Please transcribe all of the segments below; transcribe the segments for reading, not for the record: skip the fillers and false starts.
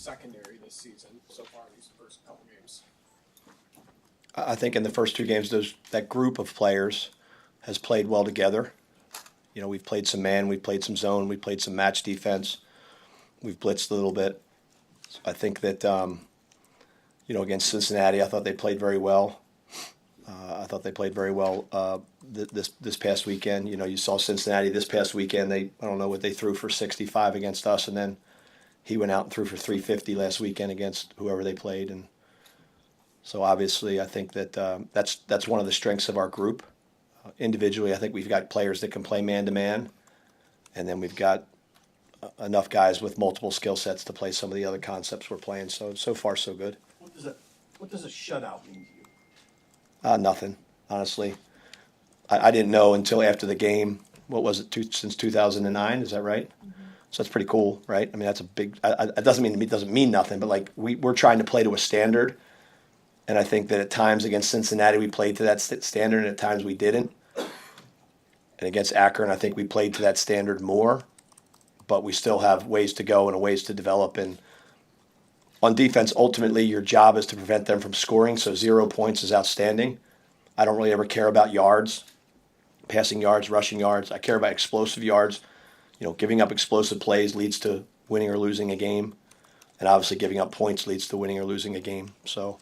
secondary this season so far in these first couple games? I think in the first two games, that group of players has played well together. You know, we've played some man, we've played some zone, we've played some match defense, we've blitzed a little bit. I think that, against Cincinnati, I thought they played very well. I thought they played very well this past weekend. You know, you saw Cincinnati this past weekend. I don't know what they threw for 65 against us, and then he went out and threw for 350 last weekend against whoever they played. And so obviously, I think that that's one of the strengths of our group. Individually, I think we've got players that can play man-to-man, and then we've got enough guys with multiple skill sets to play some of the other concepts we're playing. So far, so good. What does a shutout mean to you? Nothing, honestly. I didn't know until after the game. What was it, since 2009? Is that right? Mm-hmm. So that's pretty cool, right? I mean, that's a big. It doesn't mean nothing, but like we're trying to play to a standard, and I think that at times against Cincinnati we played to that standard, and at times we didn't. And against Akron, I think we played to that standard more, but we still have ways to go and ways to develop. And on defense, ultimately, your job is to prevent them from scoring. So 0 points is outstanding. I don't really ever care about yards, passing yards, rushing yards. I care about explosive yards. You know, giving up explosive plays leads to winning or losing a game. And obviously giving up points leads to winning or losing a game. So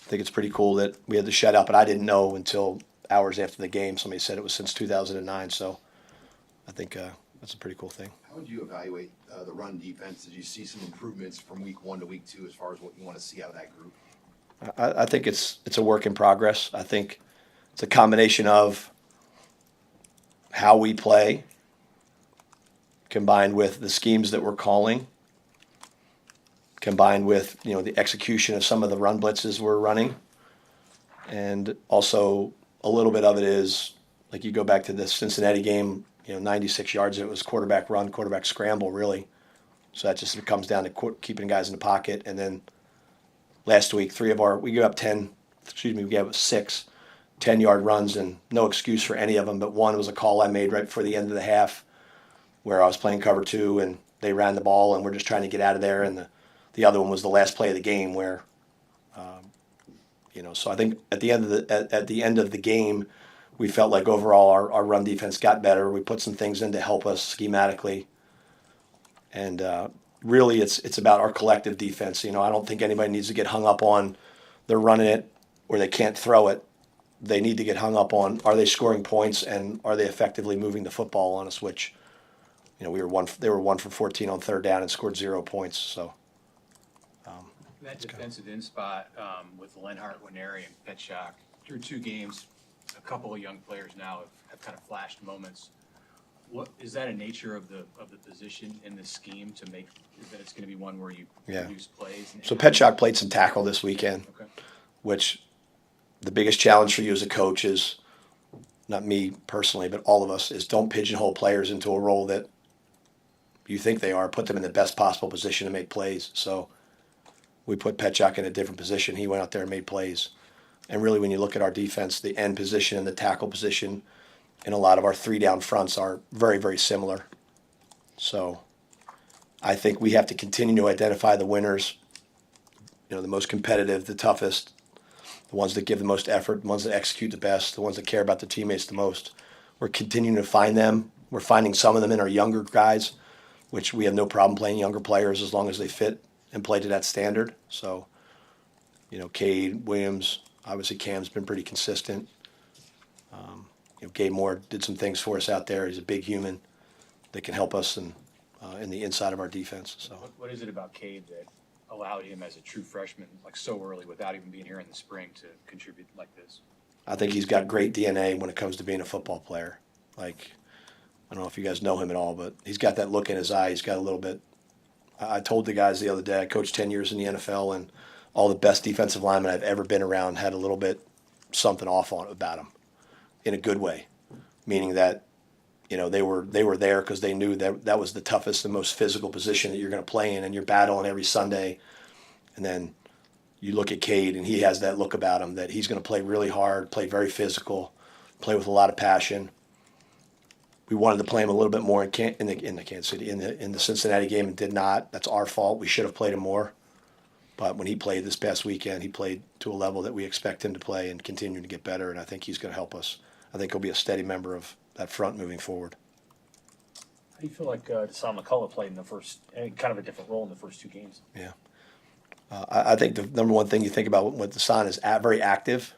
I think it's pretty cool that we had the shutout, but I didn't know until hours after the game. Somebody said it was since 2009. So I think that's a pretty cool thing. How would you evaluate the run defense? Did you see some improvements from week 1 to week 2 as far as what you want to see out of that group? I think it's a work in progress. I think it's a combination of how we play combined with the schemes that we're calling, combined with the execution of some of the run blitzes we're running, and also a little bit of it is like you go back to the Cincinnati game. 96 yards. It was quarterback run, quarterback scramble, really. So that just comes down to keeping guys in the pocket. And then last week, we gave up 6 10-yard runs, and no excuse for any of them. But one was a call I made right before the end of the half where I was playing cover 2, and they ran the ball, and we're just trying to get out of there. And the other one was the last play of the game where, so I think at the end of the game, we felt like overall our run defense got better. We put some things in to help us schematically. And really it's about our collective defense. I don't think anybody needs to get hung up on they're running it or they can't throw it. They need to get hung up on, are they scoring points and are they effectively moving the football on us, which, they were 1 for 14 on third down and scored 0 points. So that defensive end spot with Lenhart, Winery, and Petchak through 2 games, a couple of young players now have kind of flashed moments. What is that a nature of the position in the scheme to make that it's going to be one where you produce plays? So Petchak played some tackle this weekend, which the biggest challenge for you as a coach is, not me personally, but all of us, is don't pigeonhole players into a role that you think they are. Put them in the best possible position to make plays. So we put Petchak in a different position. He went out there and made plays. And really, when you look at our defense, the end position and the tackle position in a lot of our 3-down fronts are very, very similar. So I think we have to continue to identify the winners, the most competitive, the toughest, the ones that give the most effort, the ones that execute the best, the ones that care about their teammates the most. We're continuing to find them. We're finding some of them in our younger guys, which we have no problem playing younger players as long as they fit and play to that standard. So, Cade, Williams, obviously Cam's been pretty consistent. Gabe Moore did some things for us out there. He's a big human that can help us in the inside of our defense. So, what is it about Cade that allowed him as a true freshman, like so early, without even being here in the spring, to contribute like this? I think he's got great DNA when it comes to being a football player. Like, I don't know if you guys know him at all, but he's got that look in his eye. He's got a little bit. I told the guys the other day, I coached 10 years in the NFL, and all the best defensive linemen I've ever been around had a little bit something off on about them, in a good way, meaning that they were there because they knew that was the toughest and most physical position that you're going to play in, and you're battling every Sunday. And then you look at Cade, and he has that look about him that he's going to play really hard, play very physical, play with a lot of passion. We wanted to play him a little bit more in the Kansas City, in the Cincinnati game, and did not. That's our fault. We should have played him more. But when he played this past weekend, he played to a level that we expect him to play and continue to get better, and I think he's going to help us. I think he'll be a steady member of that front moving forward. How do you feel like Deshaun McCullough played in the first, kind of a different role in the first two games? Yeah. I think the number one thing you think about with Deshaun is very active.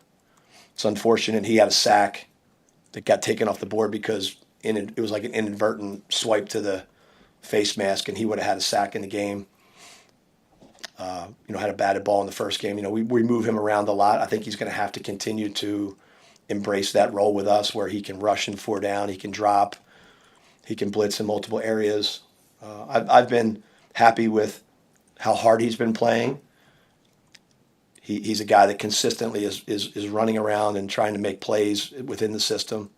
It's unfortunate he had a sack that got taken off the board because it was like an inadvertent swipe to the face mask, and he would have had a sack in the game. Had a batted ball in the first game. We move him around a lot. I think he's going to have to continue to embrace that role with us where he can rush in 4 down, he can drop, he can blitz in multiple areas. I've been happy with how hard he's been playing. He's a guy that consistently is running around and trying to make plays within the system.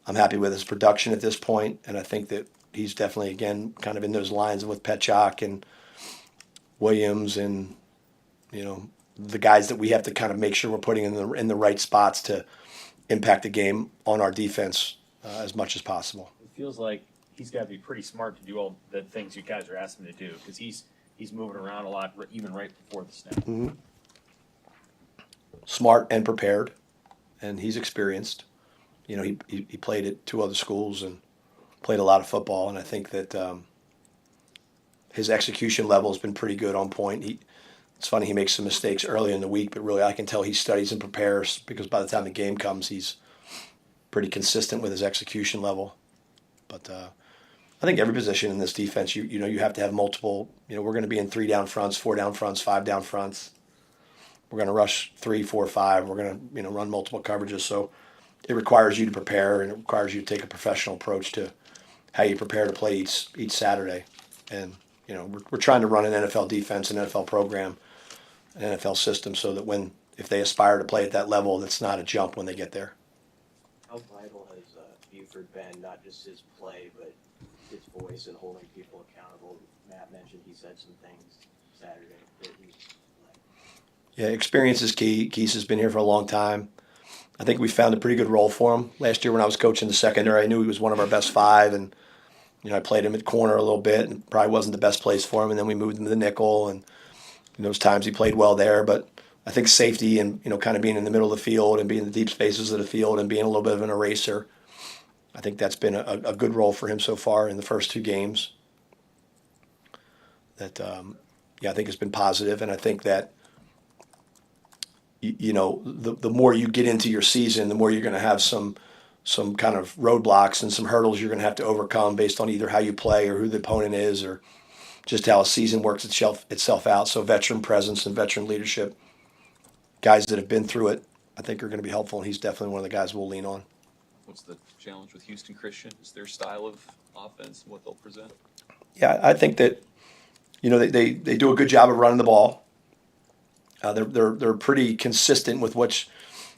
I'm happy with his production at this point, and I think that he's definitely, again, kind of in those lines with Petchak and Williams and, the guys that we have to kind of make sure we're putting in the right spots to impact the game on our defense as much as possible. It feels like he's got to be pretty smart to do all the things you guys are asking him to do because he's moving around a lot, even right before the snap. Mm-hmm. Smart and prepared, and he's experienced. He played at 2 other schools and played a lot of football, and I think that his execution level has been pretty good on point. It's funny, he makes some mistakes early in the week, but really I can tell he studies and prepares because by the time the game comes, he's pretty consistent with his execution level. But I think every position in this defense, you have to have multiple. We're going to be in 3 down fronts, 4 down fronts, 5 down fronts. We're going to rush 3, 4, 5. We're going to run multiple coverages. So it requires you to prepare, and it requires you to take a professional approach to how you prepare to play each Saturday. And we're trying to run an NFL defense, an NFL program, an NFL system, so that if they aspire to play at that level, that's not a jump when they get there. How vital has Buford been, not just his play, but his voice and holding people accountable? Matt mentioned he said some things Saturday that he's like. Yeah, experience is key. Keese has been here for a long time. I think we found a pretty good role for him. Last year when I was coaching the secondary, I knew he was one of our best 5, and I played him at corner a little bit, and probably wasn't the best place for him. And then we moved him to the nickel, and those times he played well there. But I think safety and kind of being in the middle of the field and being in the deep spaces of the field and being a little bit of an eraser, I think that's been a good role for him so far in the first 2 games. That I think it's been positive, and I think that the more you get into your season, the more you're going to have some kind of roadblocks and some hurdles you're going to have to overcome based on either how you play or who the opponent is or just how a season works itself out. So veteran presence and veteran leadership, guys that have been through it, I think are going to be helpful, and he's definitely one of the guys we'll lean on. What's the challenge with Houston Christian? Is their style of offense and what they'll present? Yeah, I think that they do a good job of running the ball. They're pretty consistent with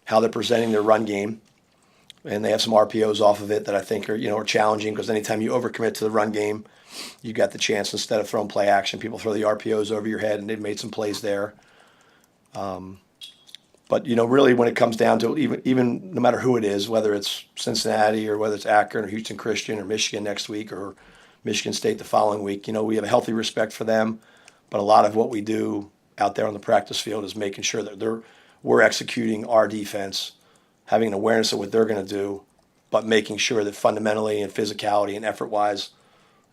how they're presenting their run game, and they have some RPOs off of it that I think are challenging because anytime you overcommit to the run game, you got the chance instead of throwing play action, people throw the RPOs over your head, and they've made some plays there. But really when it comes down to even no matter who it is, whether it's Cincinnati or whether it's Akron or Houston Christian or Michigan next week or Michigan State the following week, we have a healthy respect for them. But a lot of what we do out there on the practice field is making sure that we're executing our defense, having an awareness of what they're going to do, but making sure that fundamentally and physicality and effort-wise,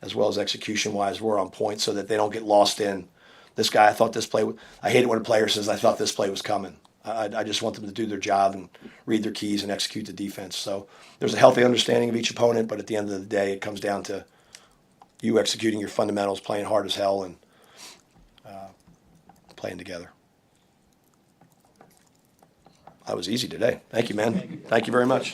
as well as execution-wise, we're on point so that they don't get lost in this guy. I thought this play. I hate it when a player says, "I thought this play was coming." I just want them to do their job and read their keys and execute the defense. So there's a healthy understanding of each opponent, but at the end of the day, it comes down to you executing your fundamentals, playing hard as hell, and playing together. That was easy today. Thank you, man. Thank you very much.